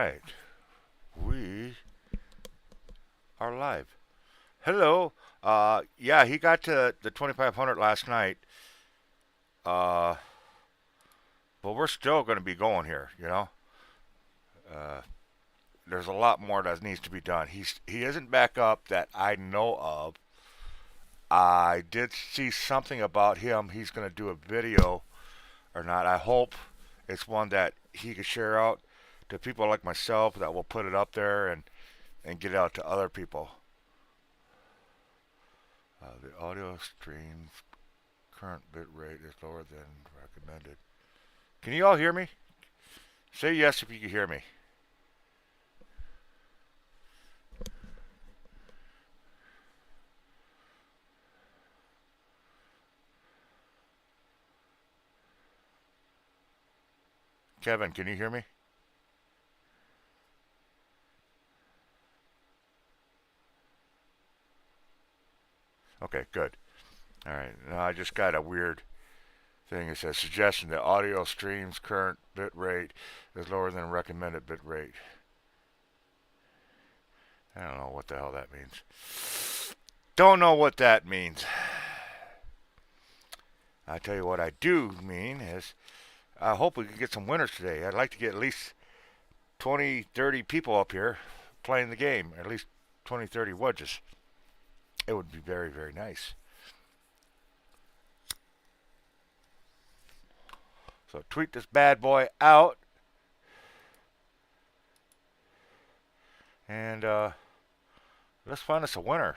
right. We are live. Hello. Yeah, he got to the 2,500 last night. Uh, but we're still going to be going here. Uh, there's a lot more that needs to be done. He isn't back up that I know of. I did see something about him. He's going to do a video or not. I hope it's one that he can share out to people like myself that will put it up there and get it out to other people. The audio stream's current bit rate is lower than recommended. Can you all hear me? Say yes if you can hear me. Kevin, can you hear me? Okay, good. All right. Now I just got a weird thing. It says suggestion that audio stream's current bit rate is lower than recommended bit rate. I don't know what the hell that means. Don't know what that means. I tell you what I do mean is I hope we can get some winners today. I'd like to get at least 20, 30 people up here playing the game, at least 20, 30 wedges. It would be very, very nice. So tweet this bad boy out and let's find us a winner.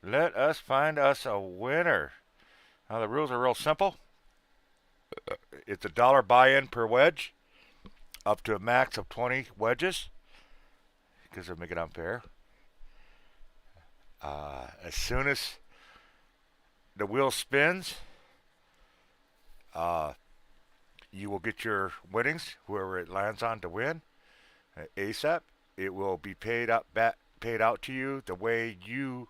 Let us find us a winner. Now the rules are real simple. It's $1 buy-in per wedge, up to a max of 20 wedges, because they'll make it unfair. As soon as the wheel spins, uh, you will get your winnings, whoever it lands on to win, ASAP. It will be paid out to you the way you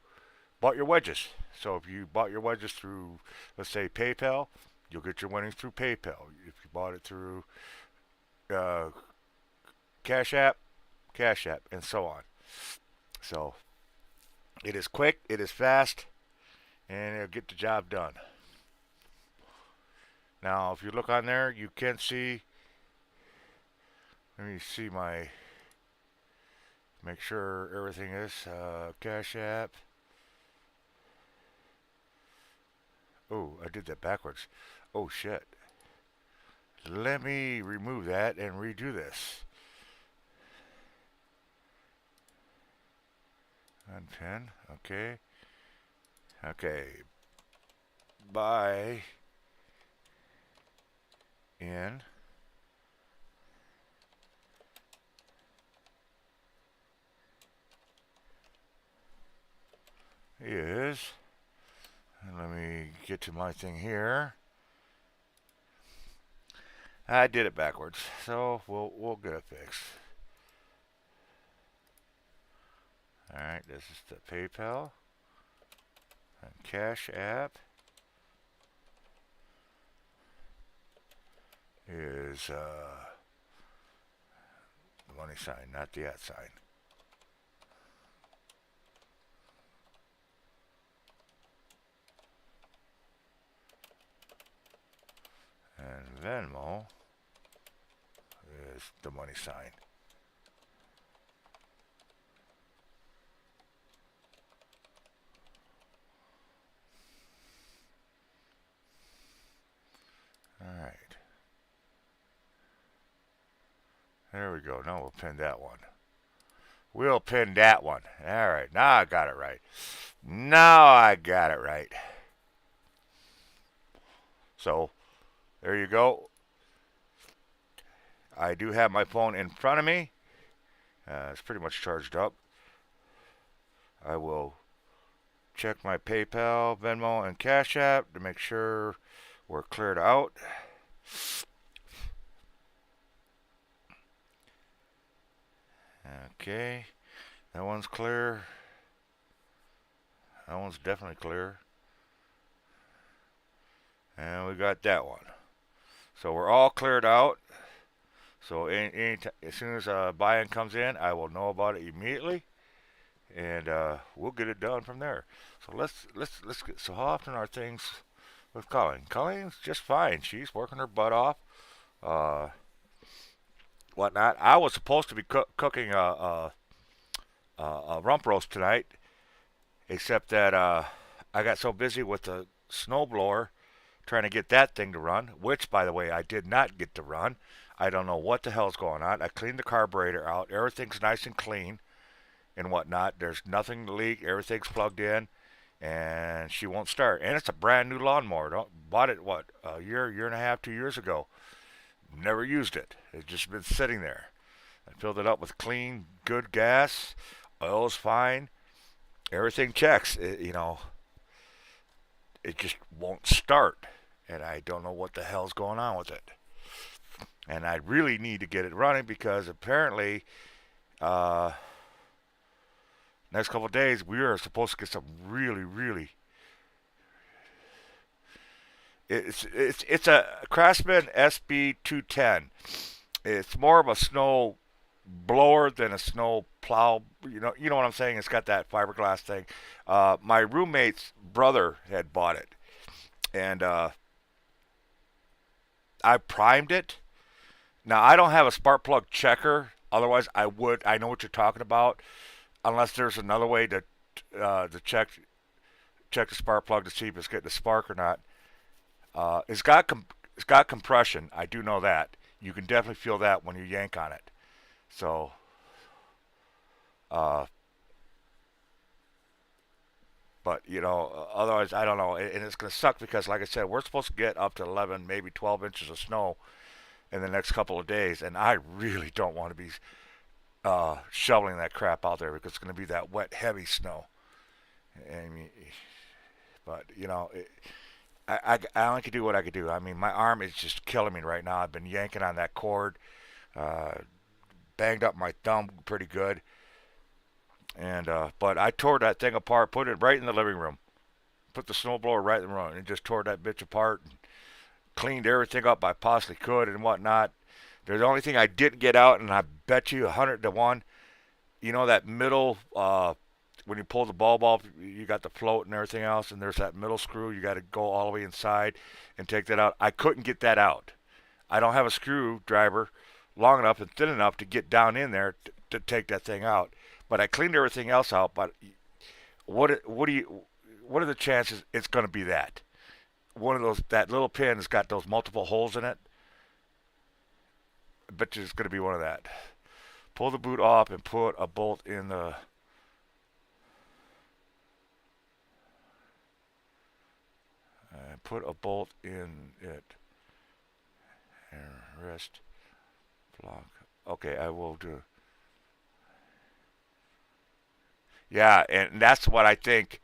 bought your wedges. So if you bought your wedges through, let's say, PayPal, you'll get your winnings through PayPal. If you bought it through uh, Cash App, Cash App, and so on. So it is quick, it is fast, and it'll get the job done. Now, if you look on there, you can see. Let me see make sure everything is Cash App. Oh, I did that backwards. Oh shit. Let me remove that and redo this. 110. Okay. Okay. Buy in is, and let me get to my thing here. I did it backwards, so we'll get it fixed. All right, this is the PayPal and Cash App is the money sign, not the at sign. And Venmo is the money sign. All right. There we go. Now we'll pin that one. We'll pin that one. All right. Now I got it right. Now I got it right. So there you go. I do have my phone in front of me. It's pretty much charged up. I will check my PayPal, Venmo, and Cash App to make sure we're cleared out. Okay, that one's clear. That one's definitely clear. And we got that one. So we're all cleared out. So as soon as a buy-in comes in, I will know about it immediately, and we'll get it done from there. So let's get. So how often are things with Colleen? Colleen's just fine. She's working her butt off. Uh, Whatnot. I was supposed to be cooking a rump roast tonight, except that I got so busy with the snowblower trying to get that thing to run, which, by the way, I did not get to run. I don't know what the hell's going on. I cleaned the carburetor out. Everything's nice and clean and whatnot. There's nothing to leak. Everything's plugged in, and she won't start. And it's a brand new lawnmower. Bought it, what, a year and a half, 2 years ago. Never used it. It's just been sitting there. I filled it up with clean, good gas. Oil's fine. Everything checks. It just won't start. And I don't know what the hell's going on with it. And I really need to get it running because apparently, uh, next couple of days we are supposed to get some really. It's a Craftsman SB 210. It's more of a snow blower than a snow plow. You know what I'm saying. It's got that fiberglass thing. My roommate's brother had bought it, and I primed it. Now I don't have a spark plug checker. Otherwise, I would. I know what you're talking about. Unless there's another way to check the spark plug to see if it's getting a spark or not. It's got compression. I do know that. You can definitely feel that when you yank on it. So, uh, but otherwise I don't know. And it's gonna suck because, like I said, we're supposed to get up to 11, maybe 12 inches of snow in the next couple of days, and I really don't want to be shoveling that crap out there because it's gonna be that wet, heavy snow. I mean, but I only could do what I could do. I mean, my arm is just killing me right now. I've been yanking on that cord, uh, banged up my thumb pretty good, and but I tore that thing apart, put it right in the living room, put the snowblower right in the room, and just tore that bitch apart, and cleaned everything up I possibly could and whatnot. The only thing I didn't get out, and I bet you 100 to 1, that middle when you pull the bulb off, you got the float and everything else, and there's that middle screw. You got to go all the way inside and take that out. I couldn't get that out. I don't have a screwdriver long enough and thin enough to get down in there to take that thing out. But I cleaned everything else out. But what are the chances it's going to be that one of those that little pin has got those multiple holes in it? I bet you it's going to be one of that. Pull the boot off and put a bolt in the. Put a bolt in it. And rest block. Okay, I will do. Yeah, and that's what I think.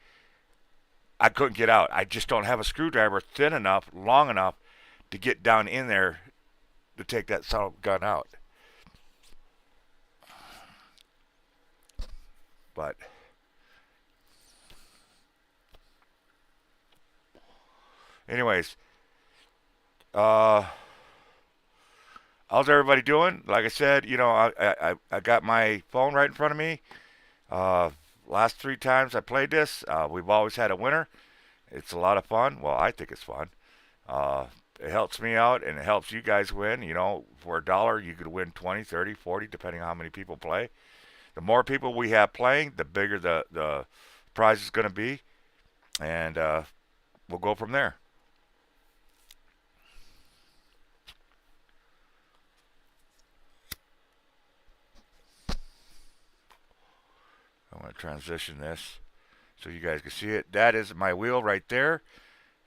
I couldn't get out. I just don't have a screwdriver thin enough, long enough to get down in there to take that son of a gun out. But anyways, uh, how's everybody doing? Like I said, I got my phone right in front of me. Uh, Last 3 times I played this, we've always had a winner. It's a lot of fun. Well, I think it's fun. Uh, it helps me out and it helps you guys win. For $1, you could win 20, 30, 40, depending on how many people play. The more people we have playing, the bigger the prize is going to be. And we'll go from there. I'm going to transition this so you guys can see it. That is my wheel right there.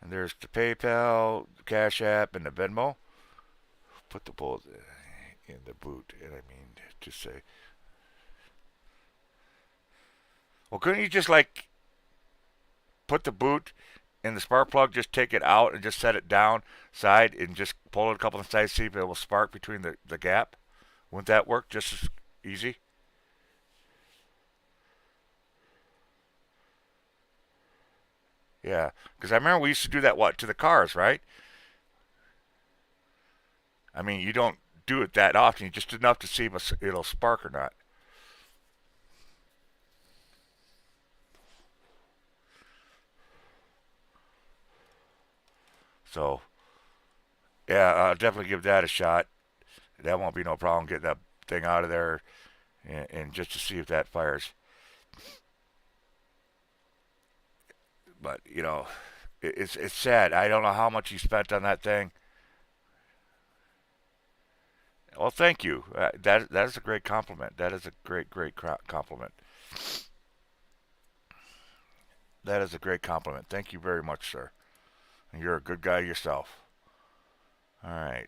And there's the PayPal, the Cash App, and the Venmo. Put the bullet in the boot. And I mean, just say, well, couldn't you just like put the boot in the spark plug, just take it out and just set it down side and just pull it a couple of sides, see if it will spark between the gap? Wouldn't that work just as easy? Yeah, because I remember we used to do that, what, to the cars, right? I mean, you don't do it that often. You just enough to see if it'll spark or not. So, yeah, I'll definitely give that a shot. That won't be no problem getting that thing out of there and just to see if that fires. But, it's sad. I don't know how much you spent on that thing. Well, thank you. That is a great compliment. That is a great compliment. That is a great compliment. Thank you very much, sir. You're a good guy yourself. All right.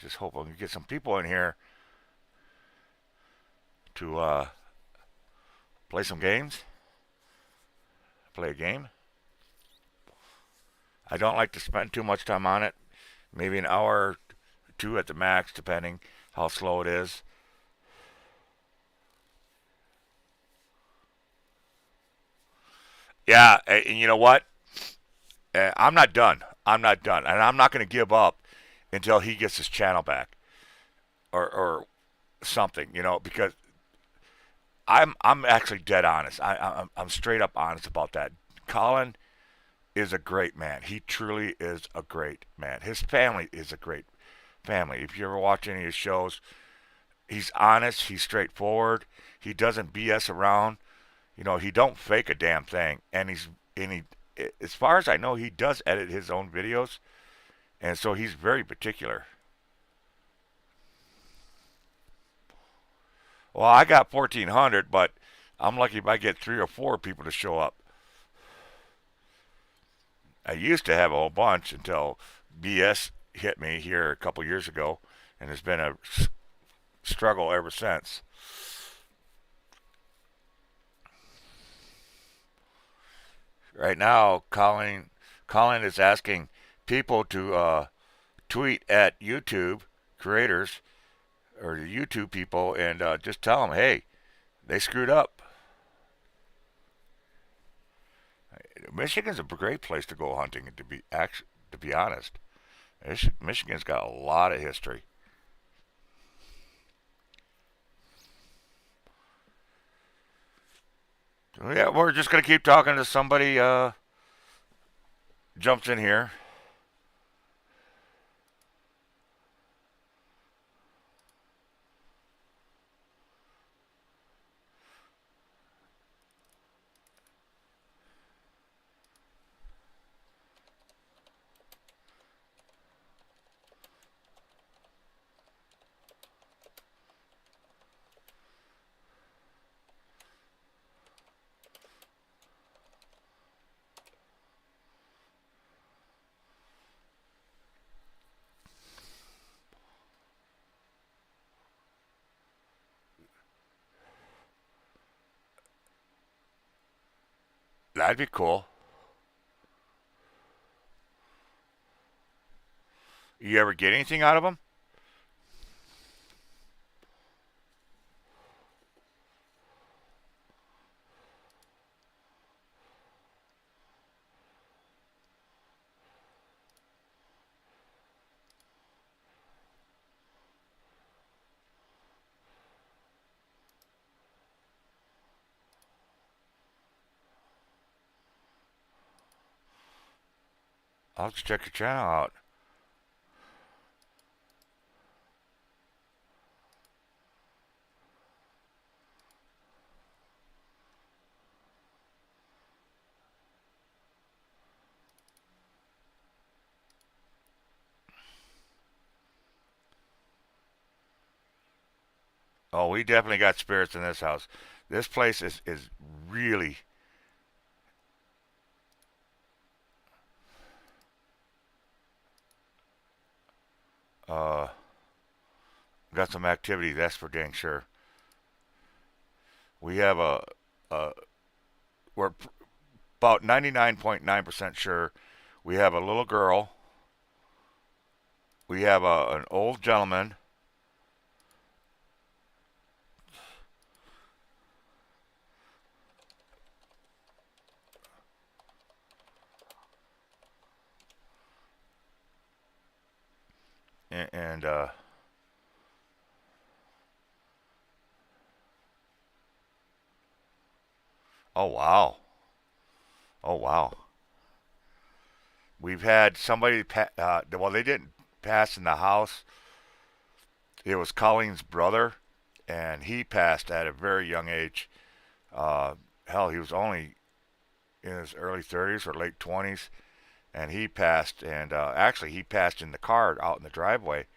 Just hope I can get some people in here to play some games. Play a game. I don't like to spend too much time on it. Maybe an hour or two at the max, depending how slow it is. Yeah, and you know what? I'm not done. I'm not done, and I'm not going to give up until he gets his channel back or something. Because I'm actually dead honest. I'm straight up honest about that. Colin is a great man. He truly is a great man. His family is a great family. If you ever watch any of his shows, he's honest. He's straightforward. He doesn't BS around. He don't fake a damn thing. And he, as far as I know, he does edit his own videos, and so he's very particular. Well, I got 1,400, but I'm lucky if I get 3 or 4 people to show up. I used to have a whole bunch until BS hit me here a couple years ago, and it's been a struggle ever since. Right now, Colin is asking people to tweet at YouTube creators or the YouTube people and just tell them, hey, they screwed up. Michigan's a great place to go hunting, to be honest. Michigan's got a lot of history. So, yeah, we're just gonna keep talking to somebody. Jumps in here. That'd be cool. You ever get anything out of them? I'll have to check your channel out. Oh, we definitely got spirits in this house. This place is really uh got some activity. That's for dang sure. We have a we're about 99.9% sure we have a little girl. We have an old gentleman. and oh wow, oh wow. We've had somebody, well, they didn't pass in the house. It was Colleen's brother, and he passed at a very young age. Uh, Hell, he was only in his early 30s or late 20s, and he passed. And actually, he passed in the car out in the driveway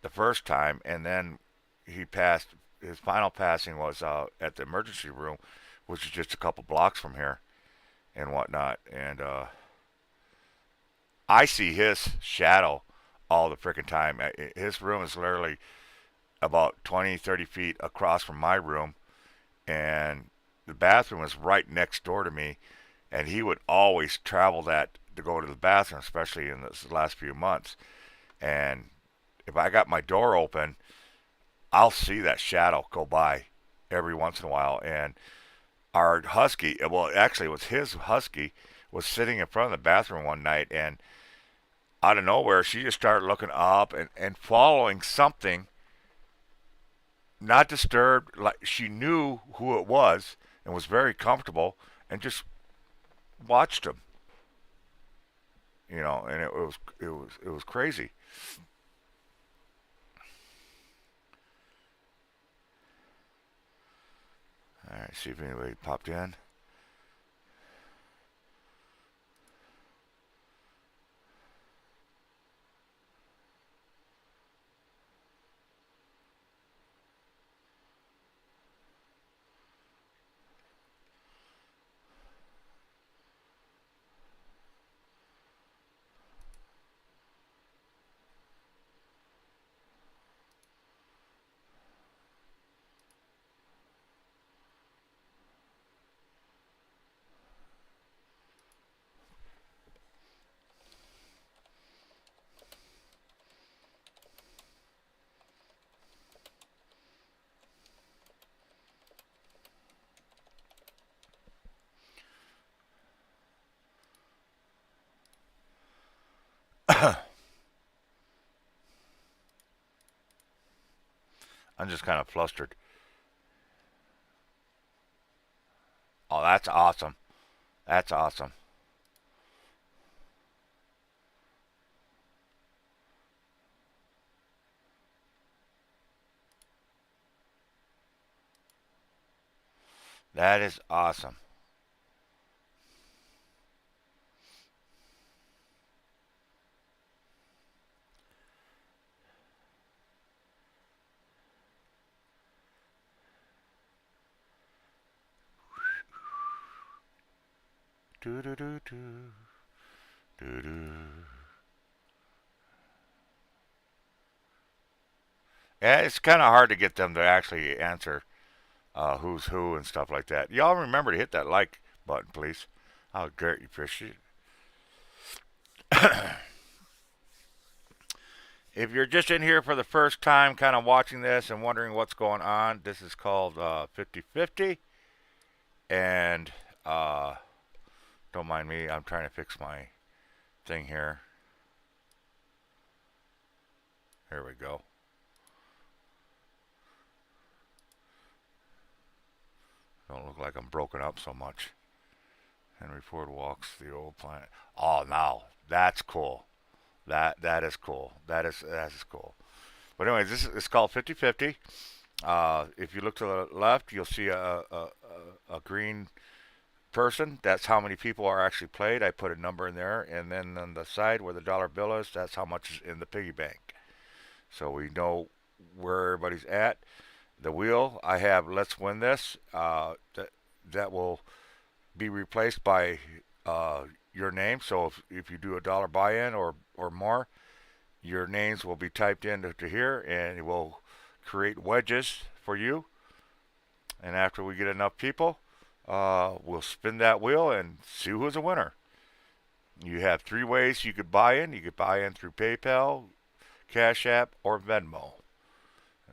the first time, and then he passed. His final passing was at the emergency room, which is just a couple blocks from here and whatnot. And I see his shadow all the freaking time. His room is literally about 20, 30 feet across from my room, and the bathroom is right next door to me. And he would always travel that to go to the bathroom, especially in the last few months. And if I got my door open, I'll see that shadow go by every once in a while. And our husky, well, actually, it was his husky, was sitting in front of the bathroom one night, and out of nowhere, she just started looking up and following something, not disturbed, like she knew who it was and was very comfortable, and just watched him, and it was crazy. All right, see if anybody popped in. I'm just kind of flustered. Oh, that's awesome. That's awesome. That is awesome. Do do do do do do. Yeah, it's kind of hard to get them to actually answer who's who and stuff like that. Y'all remember to hit that like button, please. I'll greatly appreciate it. If you're just in here for the first time, kind of watching this and wondering what's going on, this is called 50/50. And don't mind me, I'm trying to fix my thing here. Here we go. Don't look like I'm broken up so much. Henry Ford walks the old planet. Oh, now that's cool. That is cool. That is cool. But anyways, this is it's called 50/50. If you look to the left, you'll see a green person. That's how many people are actually played. I put a number in there, and then on the side where the dollar bill is, that's how much is in the piggy bank. So we know where everybody's at. The wheel I have. Let's win this. That will be replaced by your name. So if you do a dollar buy-in or more, your names will be typed into here, and it will create wedges for you. And after we get enough people, we'll spin that wheel and see who's a winner. You have three ways you could buy in. You could buy in through PayPal, Cash App, or Venmo.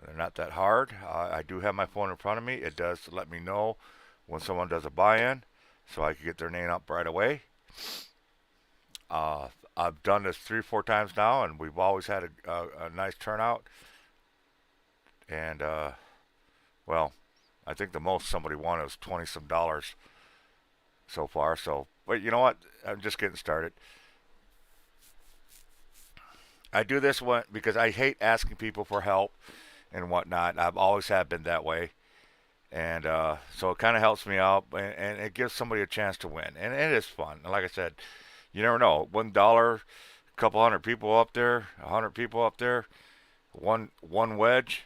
They're not that hard. I do have my phone in front of me. It does let me know when someone does a buy-in, so I can get their name up right away. I've done this 3 or 4 times now, and we've always had a nice turnout. And well, I think the most somebody won was 20 some dollars so far. So, but you know what? I'm just getting started. I do this one because I hate asking people for help and whatnot. I've always have been that way, and so it kind of helps me out, and it gives somebody a chance to win, and it is fun. And like I said, you never know. $1, a couple hundred people up there, 100 people up there, one wedge.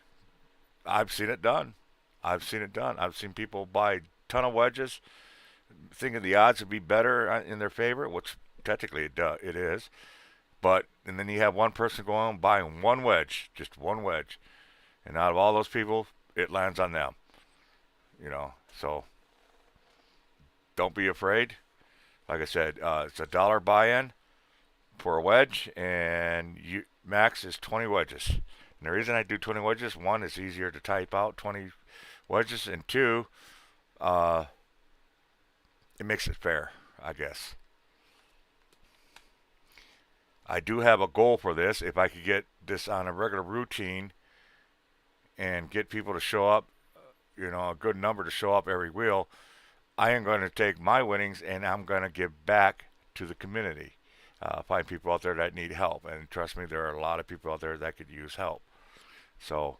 I've seen it done. I've seen it done. I've seen people buy a ton of wedges, thinking the odds would be better in their favor, which technically it is. But and then you have one person going and buying one wedge, just one wedge, and out of all those people, it lands on them. So don't be afraid. Like I said, it's $1 buy-in for a wedge, and max is 20 wedges. And the reason I do 20 wedges, one, is easier to type out 20 wedges, and two, uh, it makes it fair, I guess. I do have a goal for this. If I could get this on a regular routine and get people to show up, a good number to show up every wheel, I am going to take my winnings and I'm going to give back to the community. Find people out there that need help. And trust me, there are a lot of people out there that could use help. So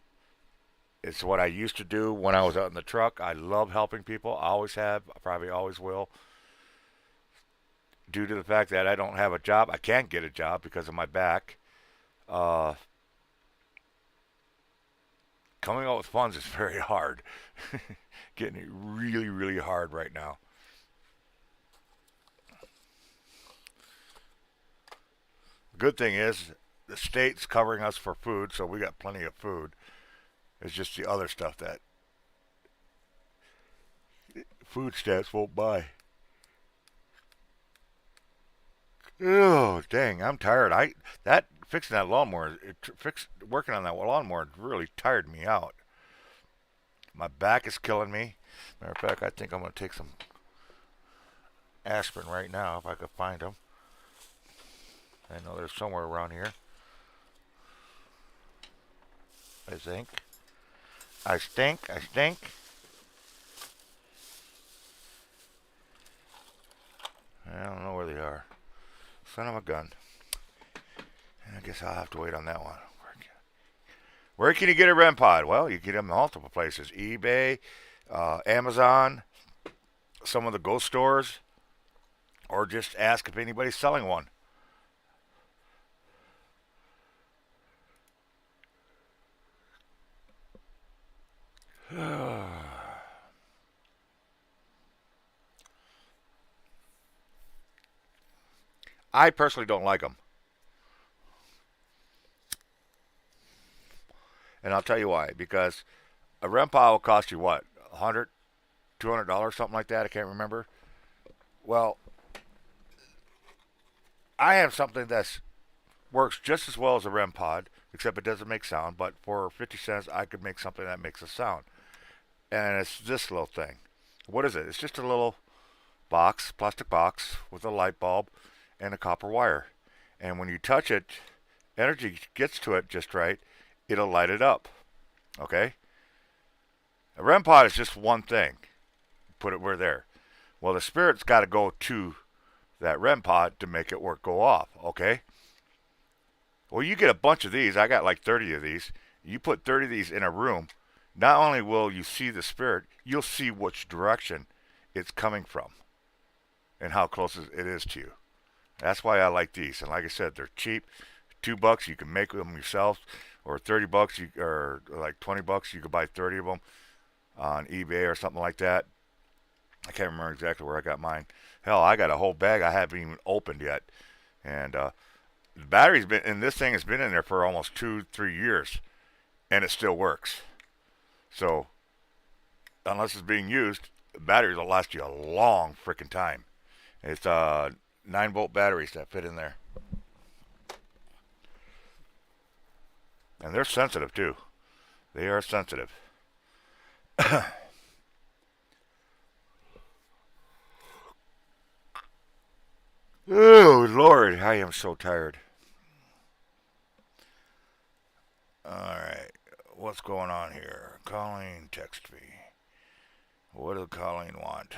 it's what I used to do when I was out in the truck. I love helping people. I always have. I probably always will. Due to the fact that I don't have a job, I can't get a job because of my back. Uh, Coming up with funds is very hard. Getting it really, really hard right now. Good thing is the state's covering us for food, so we got plenty of food. It's just the other stuff that food stamps won't buy. Oh, dang, I'm tired. That fixing that lawnmower, working on that lawnmower really tired me out. My back is killing me. Matter of fact, I think I'm gonna take some aspirin right now if I could find them. I know there's somewhere around here. I think. I stink. I stink. I don't know where they are. Son of a gun. I guess I'll have to wait on that one. Where can you get a REM pod? Well, you can get them in multiple places. eBay, Amazon, some of the ghost stores, or just ask if anybody's selling one. I personally don't like them. And I'll tell you why. Because a REM pod will cost you what? $100, $200, something like that. I can't remember. Well, I have something that works just as well as a REM pod, except it doesn't make sound. But for 50 cents, I could make something that makes a sound. And it's this little thing. What is it? It's just a little box, plastic box, with a light bulb and a copper wire. And when you touch it, energy gets to it just right, it'll light it up. Okay? A REM pod is just one thing. Put it where there. Well, the spirit's got to go to that REM pod to make it work go off. Okay? Well, you get a bunch of these. I got like 30 of these. You put 30 of these in a room. Not only will you see the spirit, you'll see which direction it's coming from and how close it is to you. That's why I like these. And like I said, they're cheap. $2, you can make them yourself, or $30, or like $20, you could buy 30 of them on eBay or something like that. I can't remember exactly where I got mine. Hell, I got a whole bag I haven't even opened yet, and the battery's been, and this thing has been in there for almost 2, 3 years, and it still works. So, unless it's being used, the batteries will last you a long freaking time. It's 9-volt batteries that fit in there. And they're sensitive too. They are sensitive. Oh, Lord, I am so tired. Alright, what's going on here? Colleen, text me. What does Colleen want?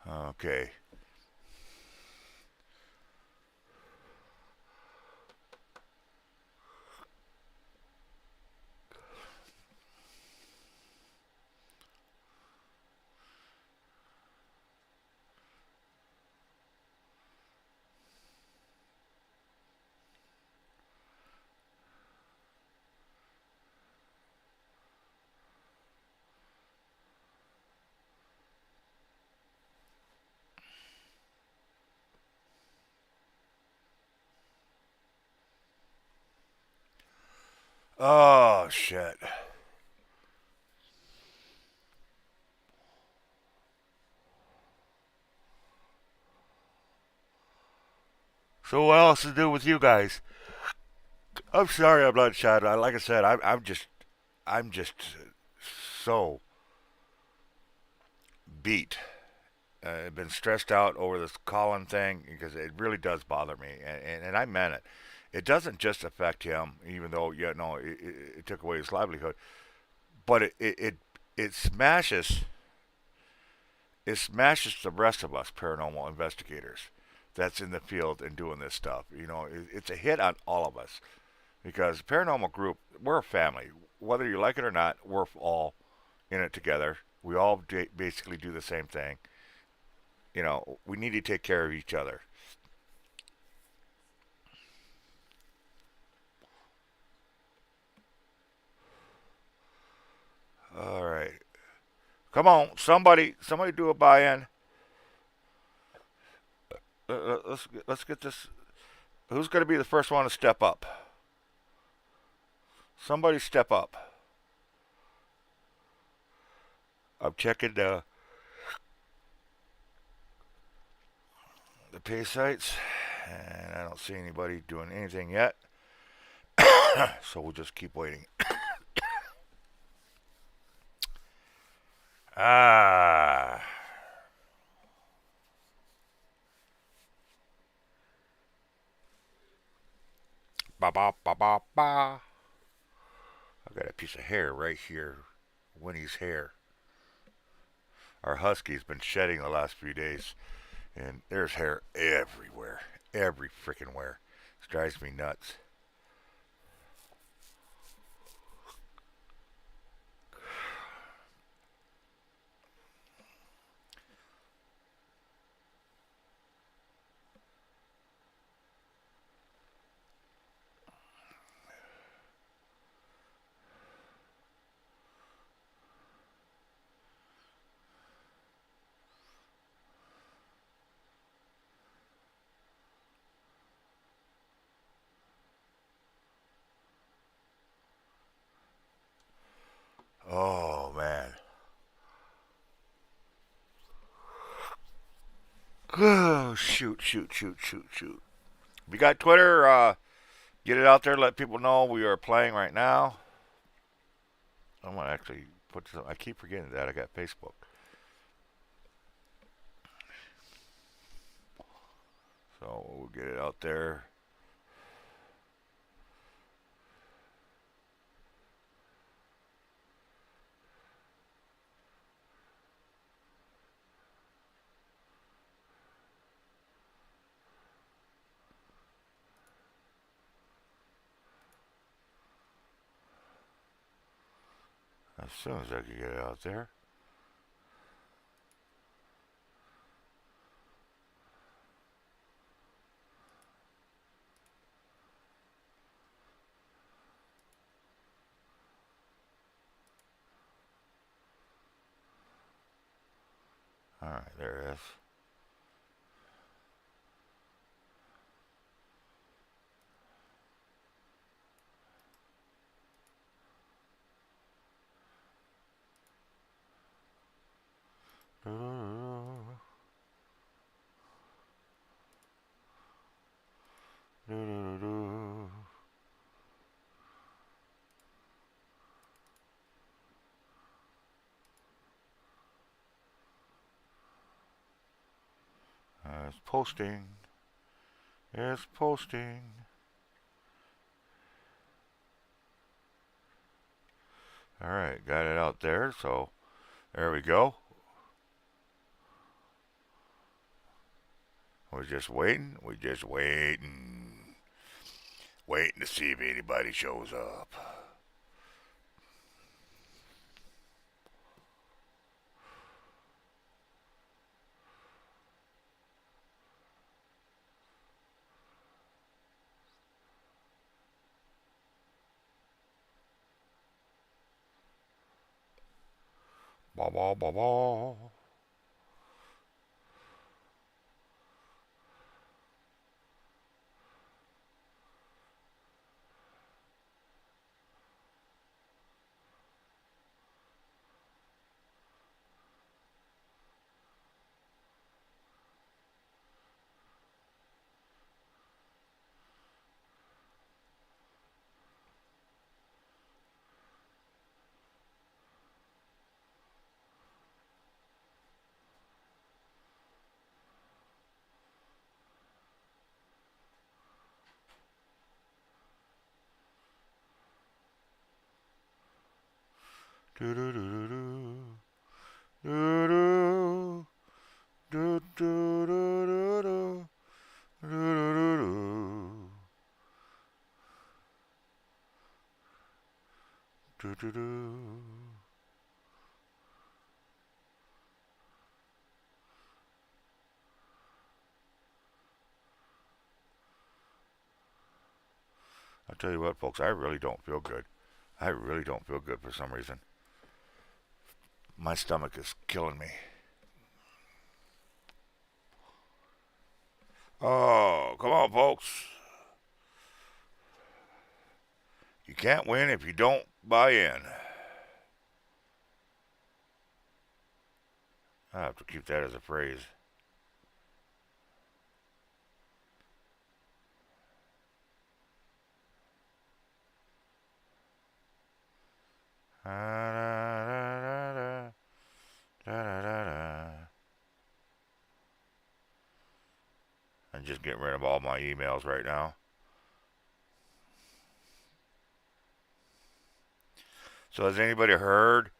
Okay. Oh, shit. So what else to do with you guys? I'm sorry I'm not chatting. Like I said, I'm just so beat. I've been stressed out over this Colin thing because it really does bother me, and I meant it. It doesn't just affect him, even though it took away his livelihood, but it smashes the rest of us paranormal investigators that's in the field and doing this stuff. It's a hit on all of us because paranormal group, we're a family. Whether you like it or not, we're all in it together. We all basically do the same thing. We need to take care of each other. All right. Come on, somebody do a buy-in. Let's get this. Who's going to be the first one to step up? Somebody step up. I'm checking the pay sites, and I don't see anybody doing anything yet. So we'll just keep waiting. Ah, ba ba ba ba ba. I got a piece of hair right here. Winnie's hair. Our husky's been shedding the last few days, and there's hair everywhere, every freaking where. It drives me nuts. Oh man. Oh shoot, shoot, shoot, shoot, shoot. We got Twitter. Get it out there. Let people know we are playing right now. I'm gonna actually put some. I keep forgetting that I got Facebook, so we'll get it out there. As soon as I can get it out there. Alright, there it is. It's posting. It's posting. Alright, got it out there, so there we go. We're just waiting. We're just waiting. Waiting to see if anybody shows up. Ba ba ba ba. Do do do do do do do do do do do do do do do. I'll tell you what, folks, I really don't feel good. I really don't feel good for some reason. My stomach is killing me. Oh, come on, folks. You can't win if you don't buy in. I have to keep that as a phrase. Da, da, da, da. I'm just getting rid of all my emails right now. So has anybody heard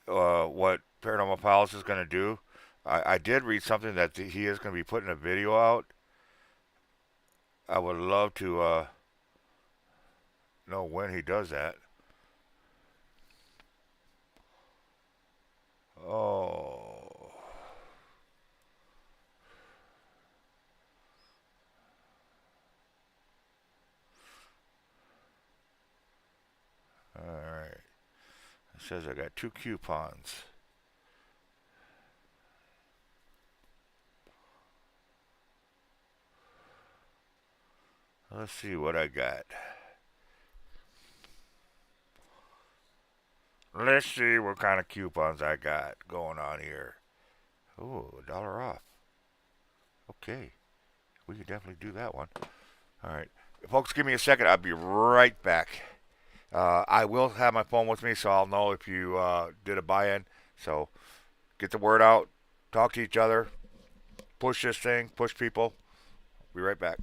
what Paranormal Palace is going to do? I did read something that he is going to be putting a video out. I would love to know when he does that. Oh. Alright. It says I got 2 coupons. Let's see what I got. Let's see what kind of coupons I got going on here. Ooh, $1 off. Okay. We could definitely do that one. Alright. Folks, give me a second. I'll be right back. I will have my phone with me, so I'll know if you did a buy-in. So get the word out. Talk to each other. Push this thing. Push people. Be right back.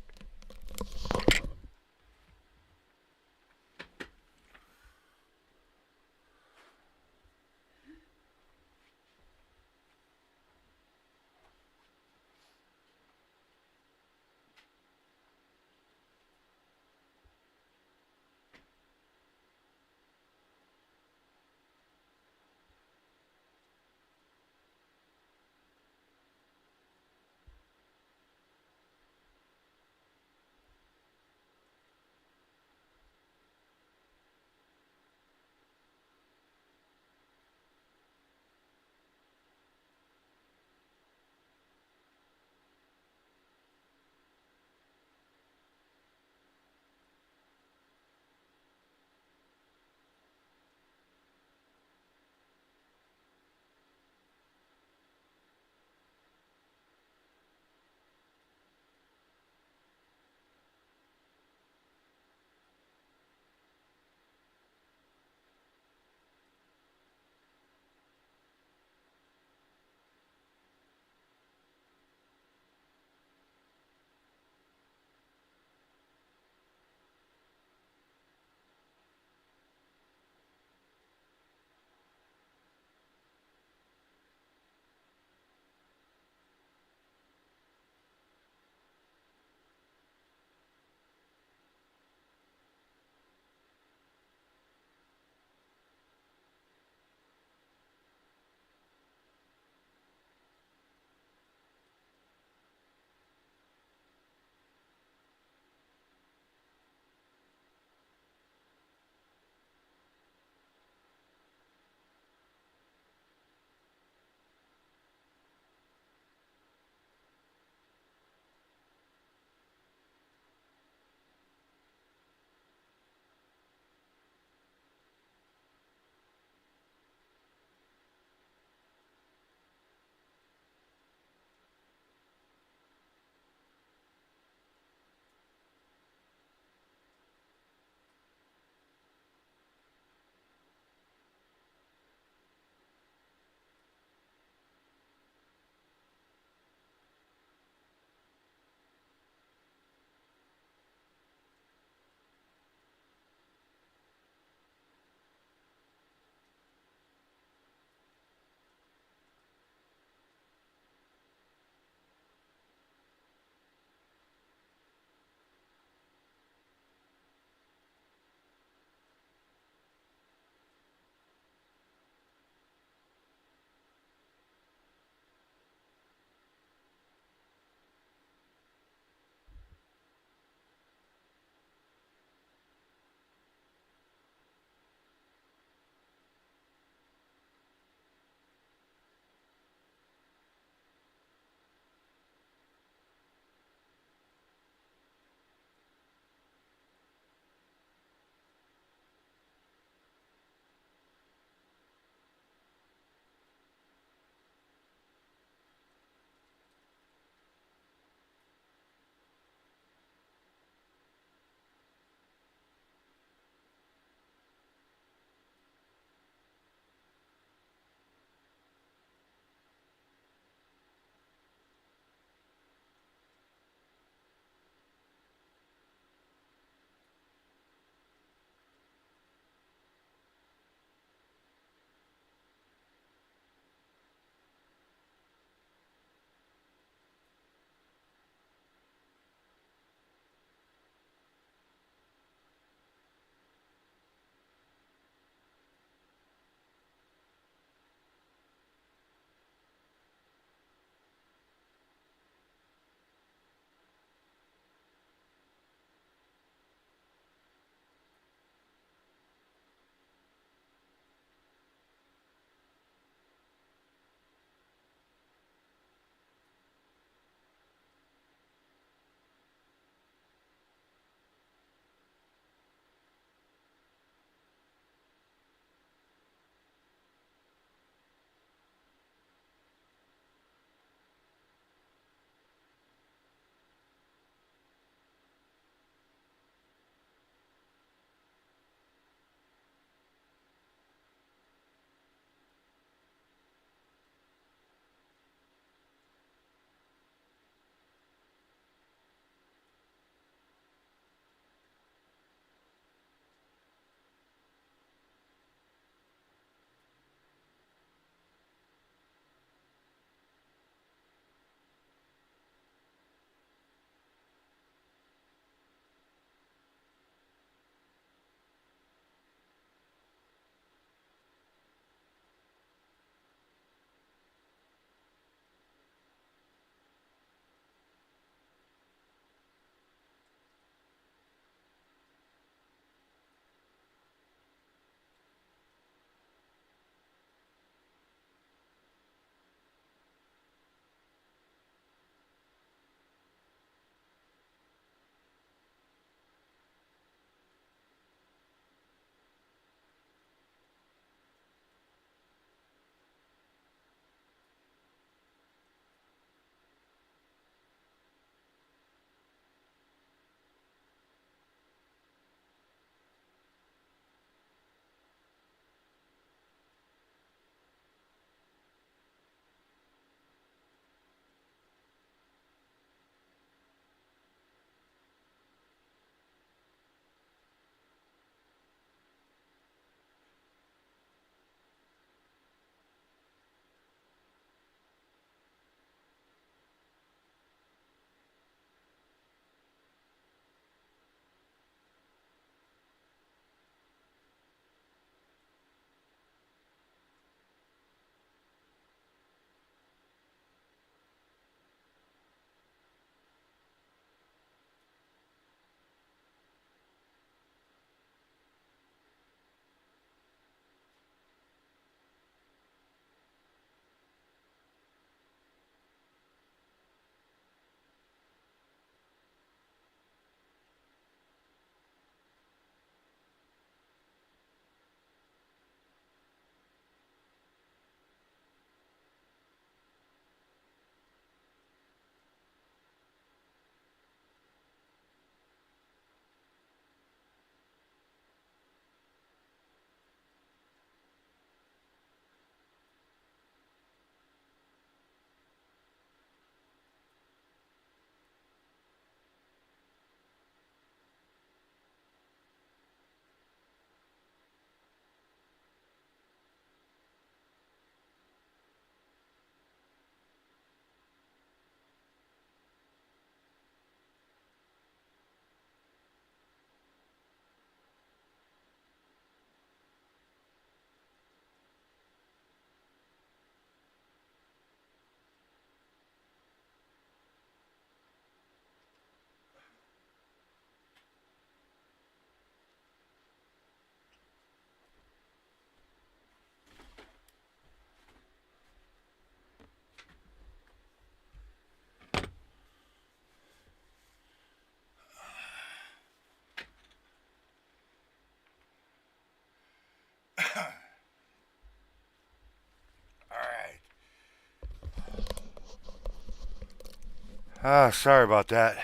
Ah, sorry about that.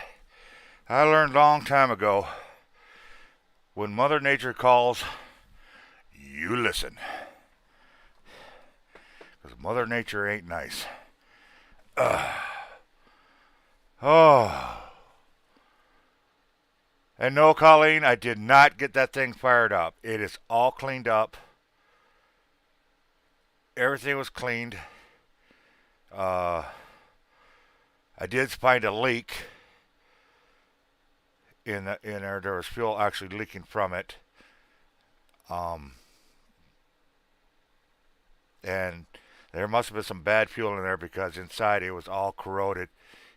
I learned a long time ago when Mother Nature calls, you listen. Because Mother Nature ain't nice. Oh. And no, Colleen, I did not get that thing fired up. It is all cleaned up. Everything was cleaned. Uh, I did find a leak in there. There was fuel actually leaking from it. Um, and there must have been some bad fuel in there because inside it was all corroded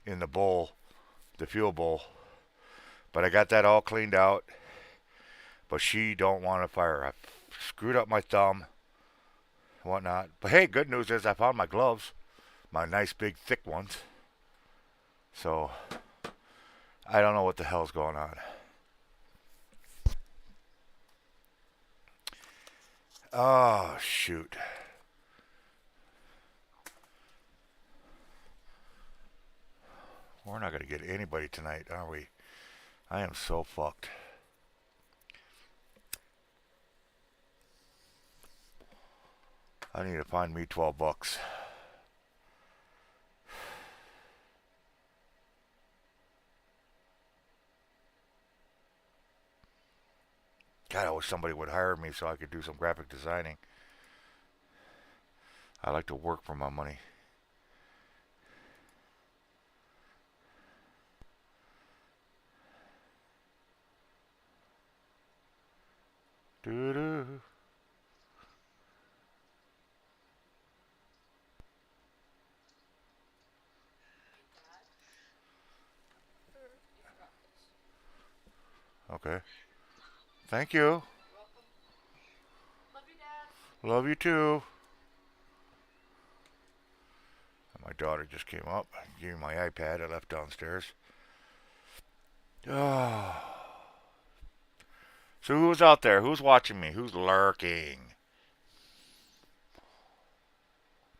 in the bowl, the fuel bowl. But I got that all cleaned out. But she don't want to fire. I screwed up my thumb, and whatnot. But hey, good news is I found my gloves, my nice big thick ones. So I don't know what the hell's going on. Oh shoot. We're not gonna get anybody tonight, are we? I am so fucked. I need to find me $12. God, I wish somebody would hire me so I could do some graphic designing. I like to work for my money. Doo doo. Okay. Thank you. Love you too. My daughter just came up. I gave me my iPad I left downstairs. Oh. So who's out there? Who's watching me? Who's lurking?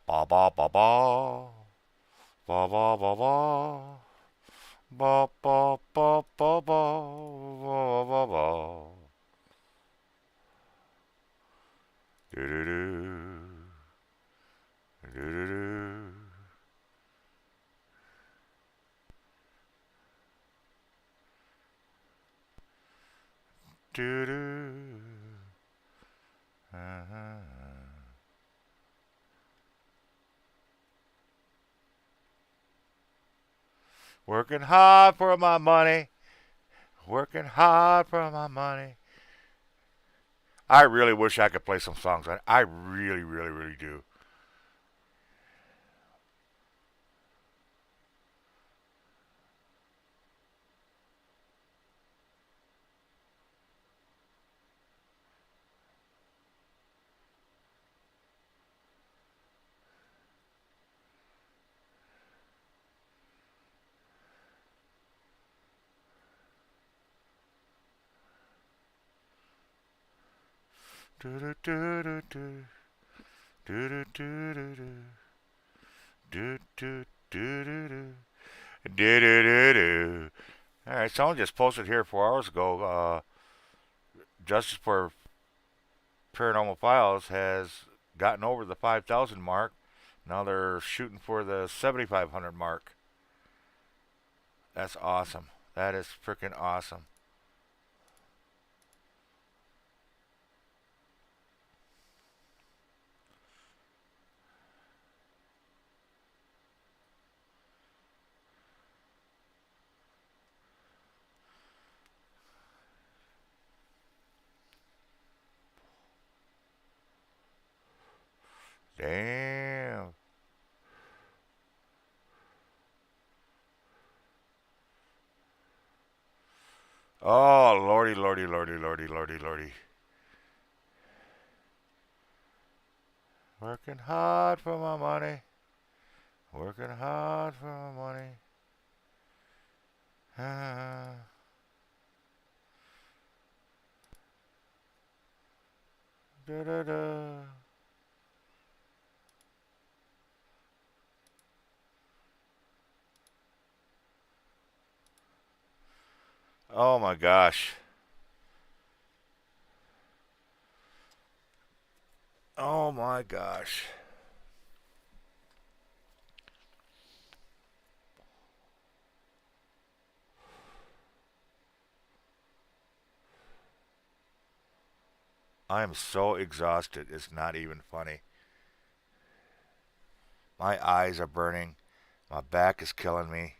Ba ba ba ba. Ba ba ba ba. Ba ba ba ba ba. Ba ba ba. Do do do. Do do do. Do do. Uh-huh. Working hard for my money. Working hard for my money. I really wish I could play some songs. I really, really, really do. Do do do do do. Do do do do do. Do do do do do. Do do do do. All right, someone just posted here 4 hours ago. Justice for Paranormal Files has gotten over the 5,000 mark. Now they're shooting for the 7,500 mark. That's awesome. That is freaking awesome. Damn. Oh, lordy, lordy, lordy, lordy, lordy, lordy. Working hard for my money. Working hard for my money. Ah. Da da da. Oh my gosh. Oh my gosh. I am so exhausted. It's not even funny. My eyes are burning. My back is killing me.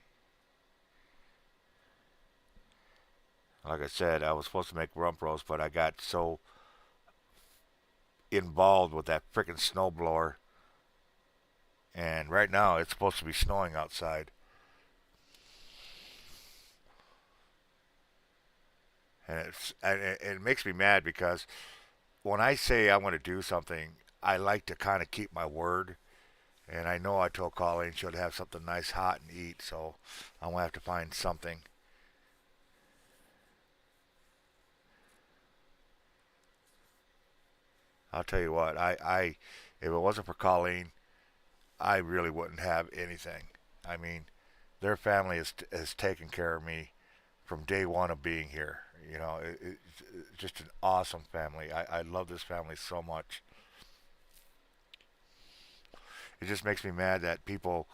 Like I said, I was supposed to make rump roast, but I got so involved with that frickin' snowblower. And right now, it's supposed to be snowing outside. And it makes me mad because when I say I'm going to do something, I like to kind of keep my word. And I know I told Colleen she'll have something nice hot and eat, so I'm going to have to find something. I'll tell you what, if it wasn't for Colleen, I really wouldn't have anything. I mean, their family has taken care of me from day one of being here. It's just an awesome family. I love this family so much. It just makes me mad that people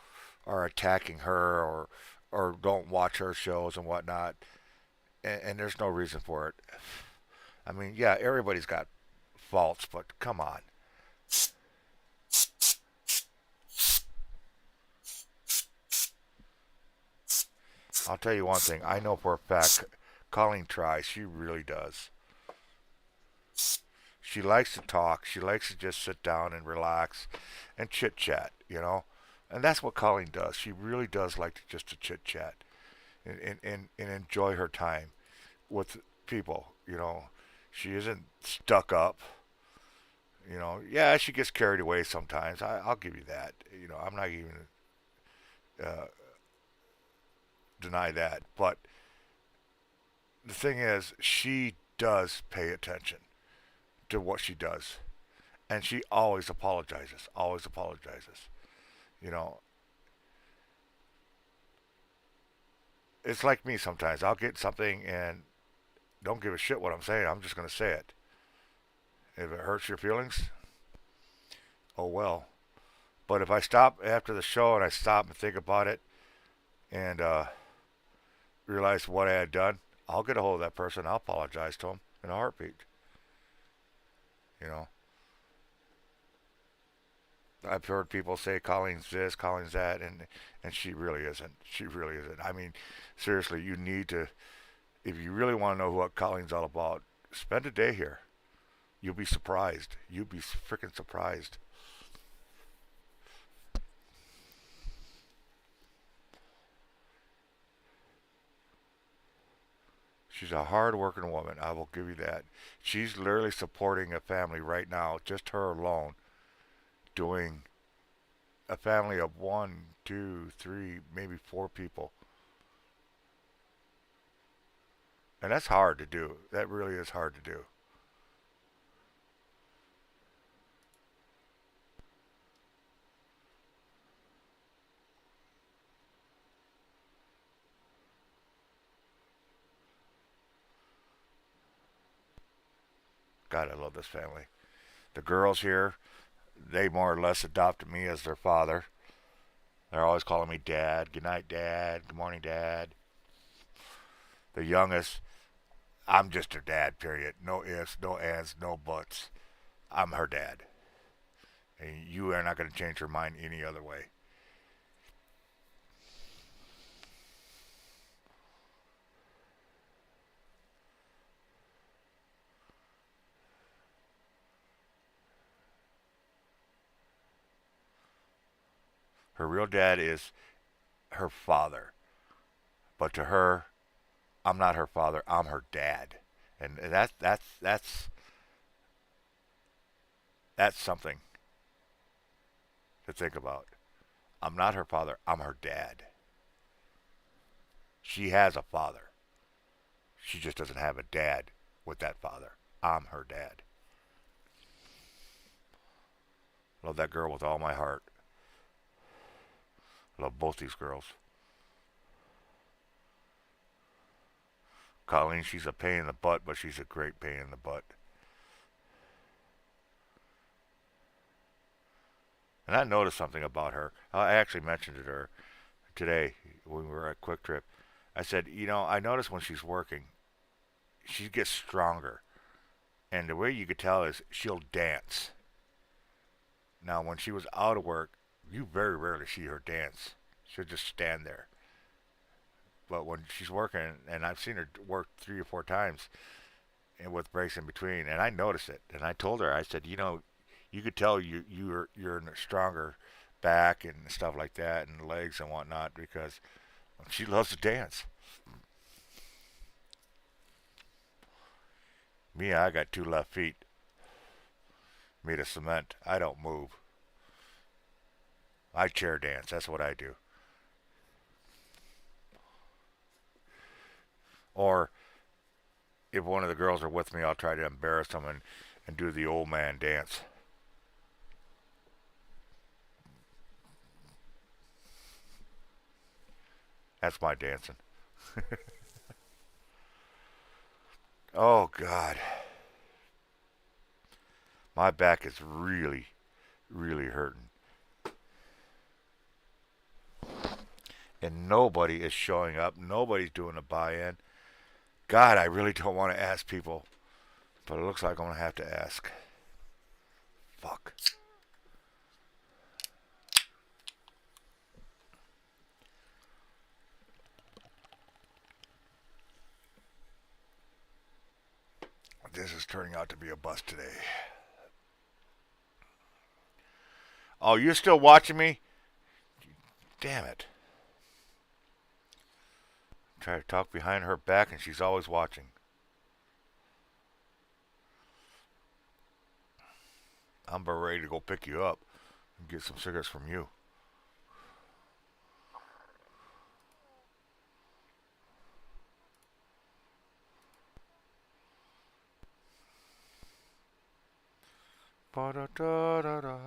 are attacking her or don't watch her shows and whatnot, and there's no reason for it. I mean, yeah, everybody's got faults, but come on. I'll tell you one thing. I know for a fact, Colleen tries. She really does. She likes to talk. She likes to just sit down and relax and chit chat, And that's what Colleen does. She really does like to just to chit chat and enjoy her time with people. She isn't stuck up. Yeah, she gets carried away sometimes. I'll give you that. I'm not even uh, deny that. But the thing is, she does pay attention to what she does, and she always apologizes. Always apologizes. You know, it's like me sometimes. I'll get something and don't give a shit what I'm saying. I'm just gonna say it. If it hurts your feelings, oh well. But if I stop after the show and I stop and think about it and realize what I had done, I'll get a hold of that person. I'll apologize to him in a heartbeat. You know, I've heard people say Colleen's this, Colleen's that, and she really isn't. She really isn't. I mean, seriously, you need to, if you really want to know what Colleen's all about, spend a day here. You'll be surprised. You'll be freaking surprised. She's a hard-working woman. I will give you that. She's literally supporting a family right now, just her alone, doing a family of one, two, three, maybe four people. And that's hard to do. That really is hard to do. God, I love this family. The girls here, they more or less adopted me as their father. They're always calling me dad. Good night, dad. Good morning, dad. The youngest, I'm just her dad, period. No ifs, no ands, no buts. I'm her dad. And you are not going to change her mind any other way. Her real dad is her father. But to her, I'm not her father. I'm her dad. And that's something to think about. I'm not her father. I'm her dad. She has a father. She just doesn't have a dad with that father. I'm her dad. Love that girl with all my heart. Love both these girls. Colleen, she's a pain in the butt, but she's a great pain in the butt. And I noticed something about her. I actually mentioned it to her today when we were at Quick Trip. I said, I notice when she's working, she gets stronger. And the way you could tell is she'll dance. Now, when she was out of work, you very rarely see her dance. She'll just stand there. But when she's working, and I've seen her work 3 or 4 times, and with breaks in between, and I noticed it. And I told her, I said, you could tell you're in a stronger back and stuff like that, and legs and whatnot, because she loves to dance. Me, I got 2 left feet made of cement. I don't move. I chair dance. That's what I do. Or if one of the girls are with me, I'll try to embarrass them and do the old man dance. That's my dancing. Oh, God. My back is really, really hurting. And nobody is showing up. Nobody's doing a buy in. God, I really don't want to ask people, but it looks like I'm going to have to ask. Fuck. This is turning out to be a bust today. Oh, you're still watching me? Damn it. Try to talk behind her back and she's always watching. I'm about ready to go pick you up and get some cigarettes from you. Ba-da-da-da-da.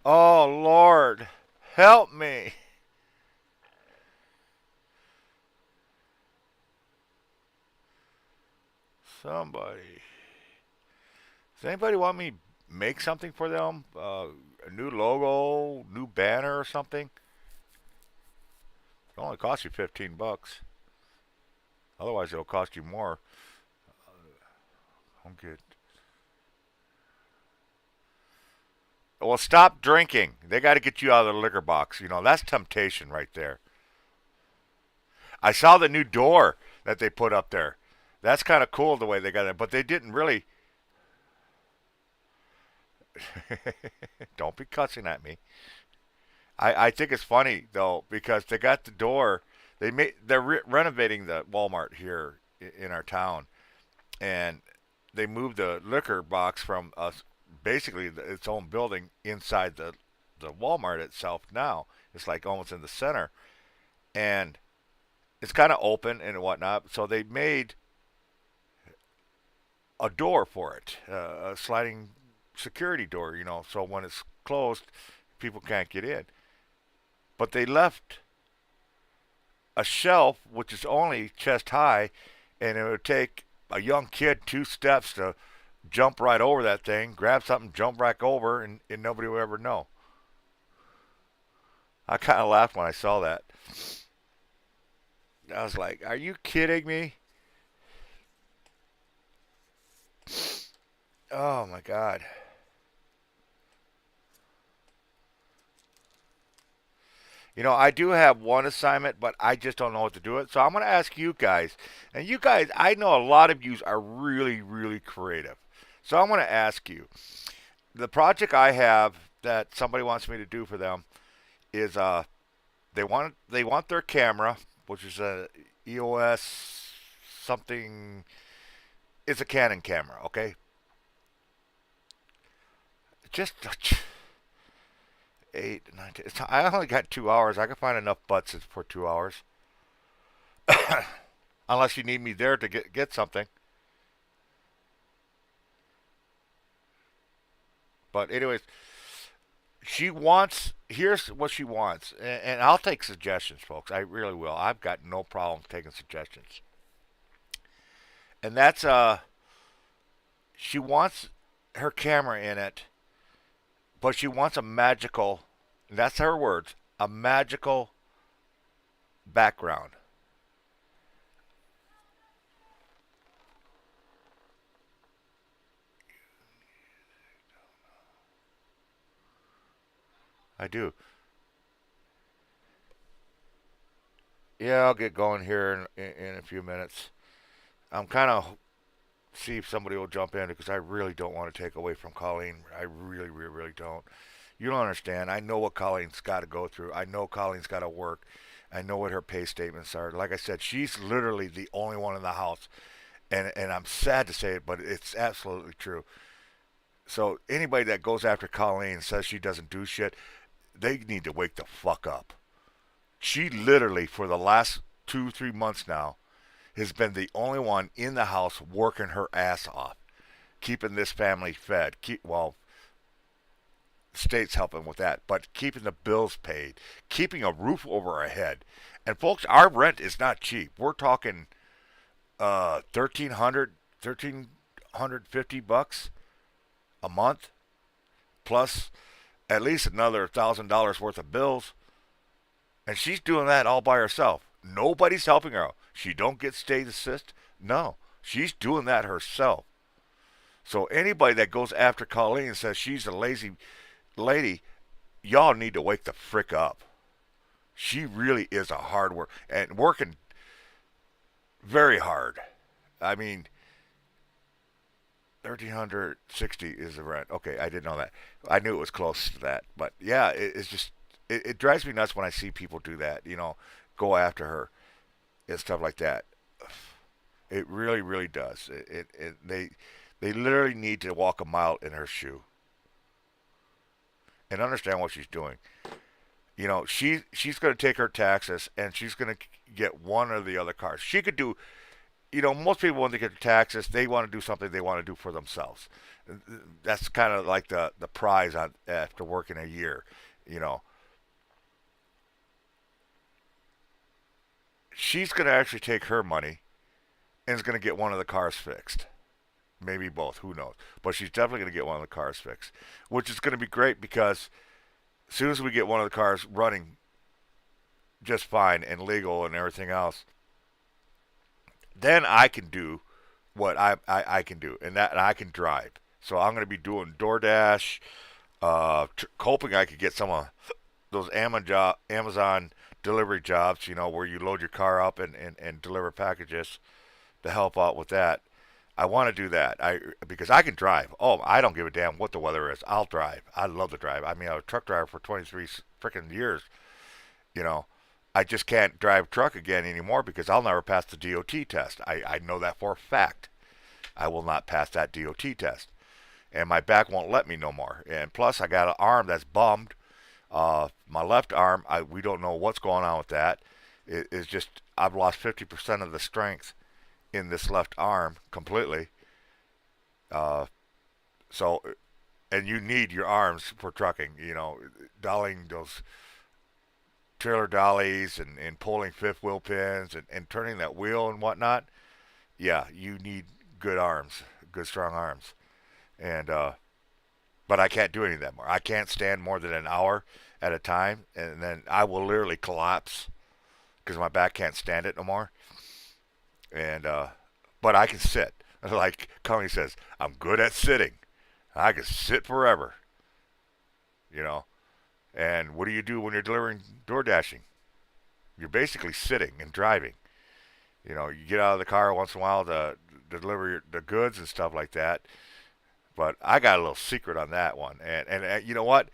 Oh, Lord. Help me. Somebody. Does anybody want me to make something for them? A new logo, new banner or something? It only costs you $15. Otherwise, it'll cost you more. I'm good. Well, stop drinking. They got to get you out of the liquor box. That's temptation right there. I saw the new door that they put up there. That's kind of cool the way they got it, but they didn't really. Don't be cussing at me. I think it's funny though because they got the door. They're renovating the Walmart here in our town, and they moved the liquor box from basically its own building inside the Walmart itself. Now it's like almost in the center, and it's kind of open and whatnot. So they made a door for it, a sliding security door. So when it's closed, people can't get in. But they left a shelf which is only chest high, and it would take a young kid 2 steps to jump right over that thing, grab something, jump back over, and nobody would ever know. I kind of laughed when I saw that. I was like, "Are you kidding me?" Oh my God. I do have one assignment, but I just don't know what to do it. So I'm going to ask you guys. And you guys, I know a lot of you are really, really creative. So I'm going to ask you. The project I have that somebody wants me to do for them is they want their camera, which is a EOS something. It's a Canon camera, okay? Just 8, 9, 10. I only got 2 hours. I can find enough butts for 2 hours. Unless you need me there to get something. But anyways, she wants. Here's what she wants, and I'll take suggestions, folks. I really will. I've got no problem taking suggestions. And that's she wants her camera in it, but she wants a magical. That's her words. A magical background. I do. Yeah, I'll get going here in a few minutes. I'm kind of see if somebody will jump in because I really don't want to take away from Colleen. I really, really, really don't. You don't understand. I know what Colleen's got to go through. I know Colleen's got to work. I know what her pay statements are. Like I said, she's literally the only one in the house, and I'm sad to say it, but it's absolutely true. So anybody that goes after Colleen and says she doesn't do shit, they need to wake the fuck up. She literally, for the last 2, 3 months now, has been the only one in the house working her ass off, keeping this family fed. Well, the state's helping with that, but keeping the bills paid, keeping a roof over our head. And folks, our rent is not cheap. We're talking 1,350 bucks a month, plus at least another $1,000 worth of bills. And she's doing that all by herself. Nobody's helping her out. She don't get state assist. No, she's doing that herself. So anybody that goes after Colleen and says she's a lazy lady, y'all need to wake the frick up. She really is a hard worker and working very hard. I mean, 1,360 is the rent. Okay, I didn't know that. I knew it was close to that, but yeah, it's just it drives me nuts when I see people do that. Go after her and stuff like that. It really, really does. They literally need to walk a mile in her shoe and understand what she's doing. She's going to take her taxes and she's going to get one or the other cars. She could do. Most people when they get their taxes, they want to do something they want to do for themselves. That's kind of like the prize on after working a year. You know, she's going to actually take her money and is going to get one of the cars fixed. Maybe both, who knows? But she's definitely going to get one of the cars fixed, which is going to be great because as soon as we get one of the cars running just fine and legal and everything else, then I can do what I can do, and I can drive. So I'm going to be doing DoorDash, hoping I could get some of those Amazon delivery jobs, where you load your car up and deliver packages to help out with that. I want to do that. Because I can drive. Oh, I don't give a damn what the weather is. I'll drive. I love to drive. I mean, I was a truck driver for 23 freaking years. You know, I just can't drive truck again anymore because I'll never pass the DOT test. I know that for a fact. I will not pass that DOT test. And my back won't let me no more. And plus, I got an arm that's bummed. My left arm, we don't know what's going on with that. It's just, I've lost 50% of the strength in this left arm completely. Uh, so, and you need your arms for trucking, dollying those trailer dollies and pulling fifth wheel pins and turning that wheel and whatnot. Yeah, you need good arms, good strong arms. And, but I can't do any of that more. I can't stand more than an hour at a time, and then I will literally collapse because my back can't stand it no more. And but I can sit. Like Connie says, I'm good at sitting. I can sit forever. You know. And what do you do when you're delivering door dashing? You're basically sitting and driving. You get out of the car once in a while to deliver the goods and stuff like that. But I got a little secret on that one. And you know what?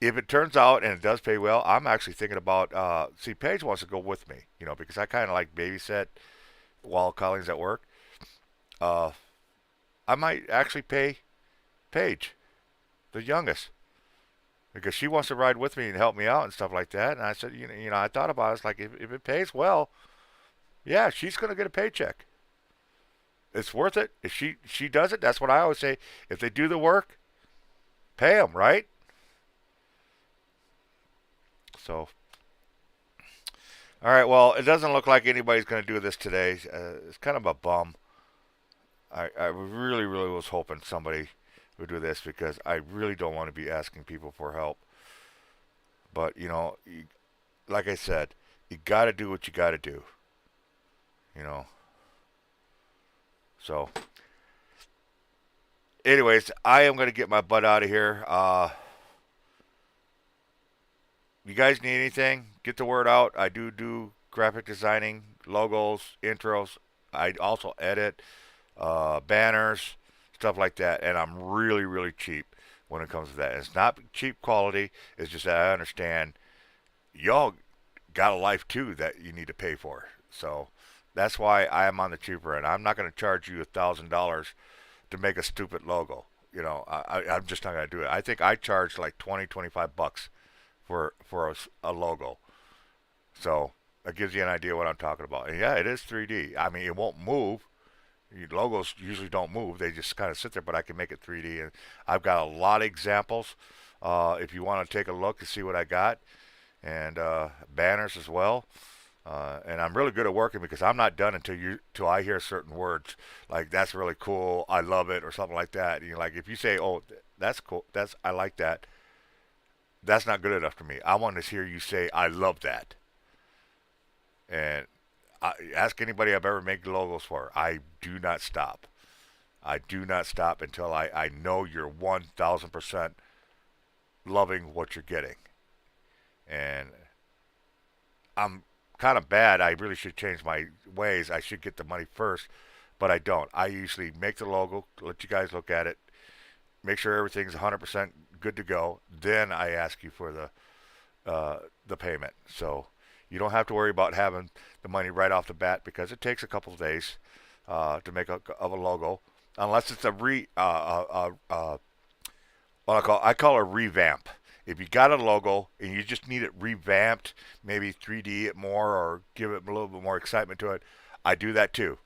If it turns out and it does pay well, I'm actually thinking about, see, Paige wants to go with me, because I kind of like babysit while Colleen's at work. Uh, I might actually pay Paige, the youngest, because she wants to ride with me and help me out and stuff like that. And I said, I thought about it. It's like, if it pays well, yeah, she's going to get a paycheck. It's worth it. If she does it, that's what I always say. If they do the work, Pay them, right? So, all right. Well, it doesn't look like anybody's going to do this today. It's kind of a bum. I really, really was hoping somebody would do this because I really don't want to be asking people for help. But like I said, you got to do what you got to do. You know. So, anyways, I am going to get my butt out of here. You guys need anything? Get the word out. I do graphic designing, logos, intros. I also edit banners, stuff like that, and I'm really, really cheap when it comes to that. And it's not cheap quality. It's just that I understand y'all got a life too that you need to pay for. So that's why I am on the cheaper end. I'm not going to charge you $1,000 to make a stupid logo. I'm just not going to do it. I think I charge like 20, 25 bucks for a logo. So that gives you an idea what I'm talking about. And yeah, it is 3D. I mean, it won't move. Logos usually don't move; they just kind of sit there. But I can make it 3D, and I've got a lot of examples. If you want to take a look and see what I got, and banners as well. And I'm really good at working because I'm not done until I hear certain words like "that's really cool," "I love it," or something like that. And you're like, if you say, "Oh, that's cool," I like that. That's not good enough for me. I want to hear you say, "I love that." And ask anybody I've ever made logos for. I do not stop. I do not stop until I know you're 1,000% loving what you're getting. And I'm kind of bad. I really should change my ways. I should get the money first, but I don't. I usually make the logo, let you guys look at it, make sure everything's 100% good to go. Then I ask you for the payment. So you don't have to worry about having the money right off the bat because it takes a couple of days to make a logo, unless it's a what I call a revamp. If you got a logo and you just need it revamped, maybe 3D it more or give it a little bit more excitement to it, I do that too.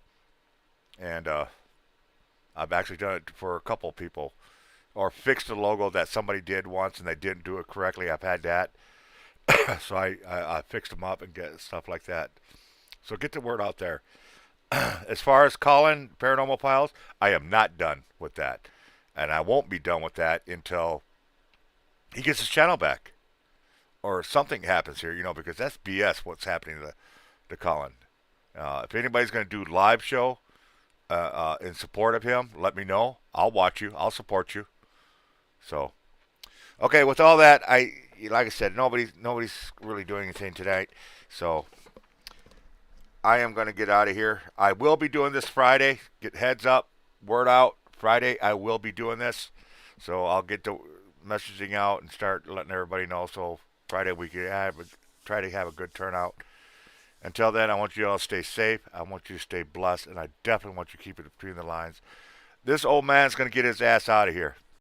And I've actually done it for a couple of people, or fixed a logo that somebody did once and they didn't do it correctly. I've had that. So I fixed them up and get stuff like that. So get the word out there. As far as calling Paranormal Piles, I am not done with that. And I won't be done with that until he gets his channel back. Or something happens here, because that's BS what's happening to Colin. If anybody's going to do live show in support of him, let me know. I'll watch you. I'll support you. So, okay, with all that, like I said, nobody's really doing anything tonight. So I am going to get out of here. I will be doing this Friday. Get heads up, word out. Friday, I will be doing this. So I'll get the messaging out and start letting everybody know. So Friday we can try to have a good turnout. Until then, I want you all to stay safe. I want you to stay blessed, and I definitely want you to keep it between the lines. This old man's going to get his ass out of here.